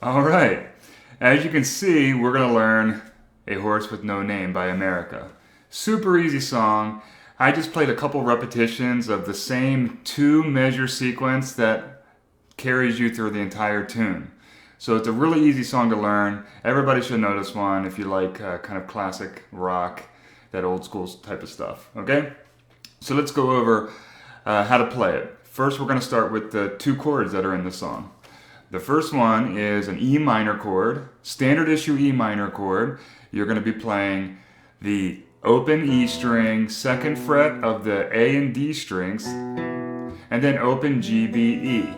All right. As you can see, we're going to learn A Horse with No Name by America. Super easy song. I just played a couple repetitions of the same 2-measure sequence that carries you through the entire tune. So it's a really easy song to learn. Everybody should know this one if you like kind of classic rock, that old school type of stuff. Okay? So let's go over how to play it. First, we're going to start with the 2 chords that are in the song. The first one is an E minor chord, standard issue E minor chord. You're going to be playing the open E string, 2nd fret of the A and D strings, and then open G, B, E.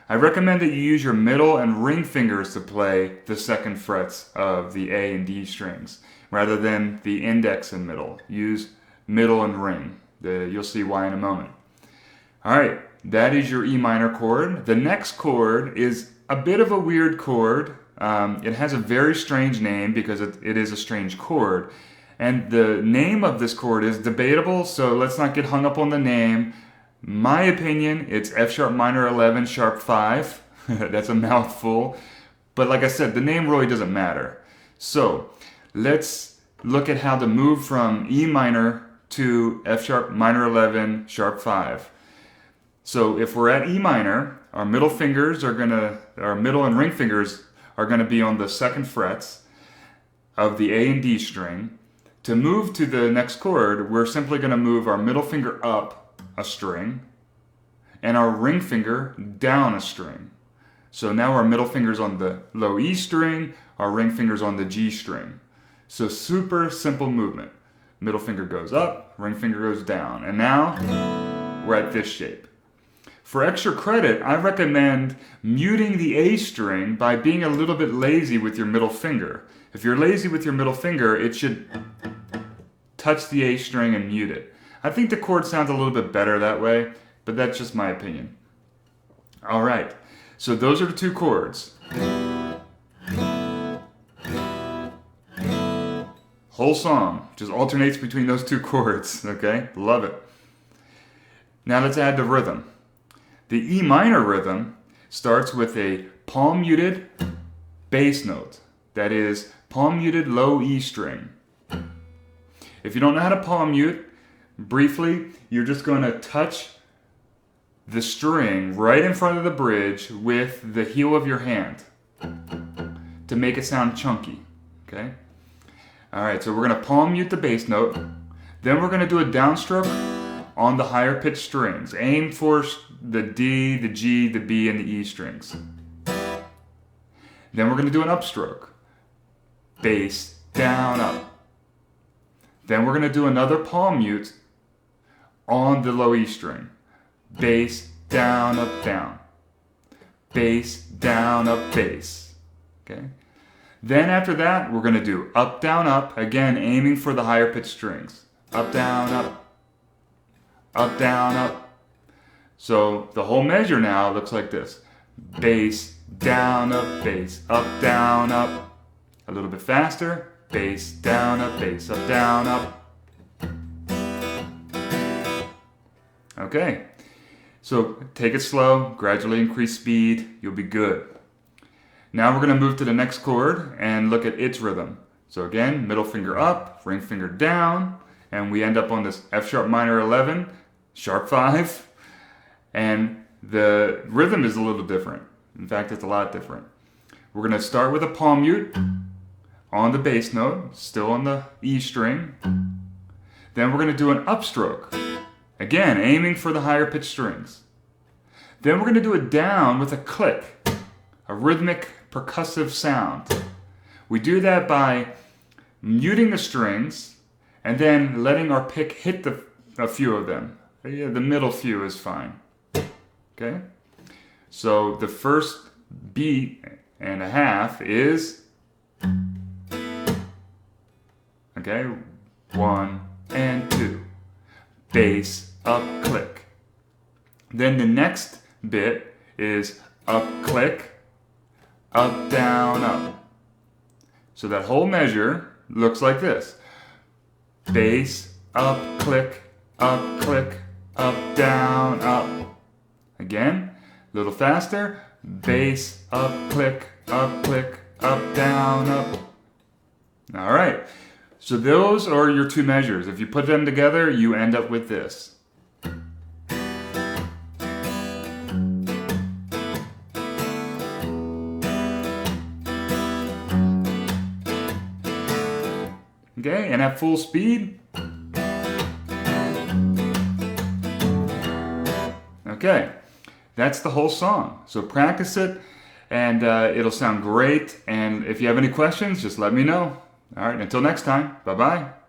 I recommend that you use your middle and ring fingers to play the 2nd frets of the A and D strings, rather than the index and middle. Use middle and ring. You'll see why in a moment. All right, that is your E minor chord. The next chord is a bit of a weird chord. It has a very strange name because it is a strange chord. And the name of this chord is debatable, so let's not get hung up on the name. My opinion, it's F sharp minor 11 sharp 5. That's a mouthful. But like I said, the name really doesn't matter. So let's look at how to move from E minor to F sharp minor 11 sharp 5. So if we're at E minor, our middle and ring fingers are gonna be on the 2nd frets of the A and D string. To move to the next chord, we're simply gonna move our middle finger up a string and our ring finger down a string. So now our middle finger's on the low E string, our ring finger's on the G string. So super simple movement. Middle finger goes up, ring finger goes down. And now we're at this shape. For extra credit, I recommend muting the A string by being a little bit lazy with your middle finger. If you're lazy with your middle finger, it should touch the A string and mute it. I think the chord sounds a little bit better that way, but that's just my opinion. All right, so those are the 2 chords. Whole song just alternates between those 2 chords, okay? Love it. Now let's add the rhythm. The E minor rhythm starts with a palm muted bass note. That is, palm muted low E string. If you don't know how to palm mute, briefly, you're just going to touch the string right in front of the bridge with the heel of your hand to make it sound chunky, okay? All right, so we're going to palm mute the bass note. Then we're going to do a downstroke on the higher pitched strings. Aim for the D, the G, the B, and the E strings. Then we're going to do an upstroke. Bass, down, up. Then we're going to do another palm mute on the low E string. Bass, down, up, down. Bass, down, up, bass. Okay? Then after that, we're going to do up, down, up. Again, aiming for the higher pitched strings. Up, down, up. Up, down, up. So the whole measure now looks like this. Bass, down, up, bass, up, down, up. A little bit faster. Bass, down, up, bass, up, down, up. Okay. So take it slow, gradually increase speed, you'll be good. Now we're going to move to the next chord and look at its rhythm. So again, middle finger up, ring finger down, and we end up on this F sharp minor 11, sharp 5, and the rhythm is a little different. In fact, it's a lot different. We're going to start with a palm mute on the bass note, still on the E string. Then we're going to do an upstroke, again aiming for the higher pitched strings. Then we're going to do it down with a click, a rhythmic percussive sound. We do that by muting the strings and then letting our pick hit a few of them. Yeah, the middle few is fine. Okay? So the first beat and a half is, okay, 1 and 2. Bass, up, click. Then the next bit is up, click, up, down, up. So that whole measure looks like this. Bass, up, click, up, down, up. Again, a little faster. Bass, up, click, click, up, down, up. All right. So those are your two measures. If you put them together, you end up with this. Okay, and at full speed. Okay, that's the whole song. So practice it, and it'll sound great. And if you have any questions, just let me know. All right, until next time, bye-bye.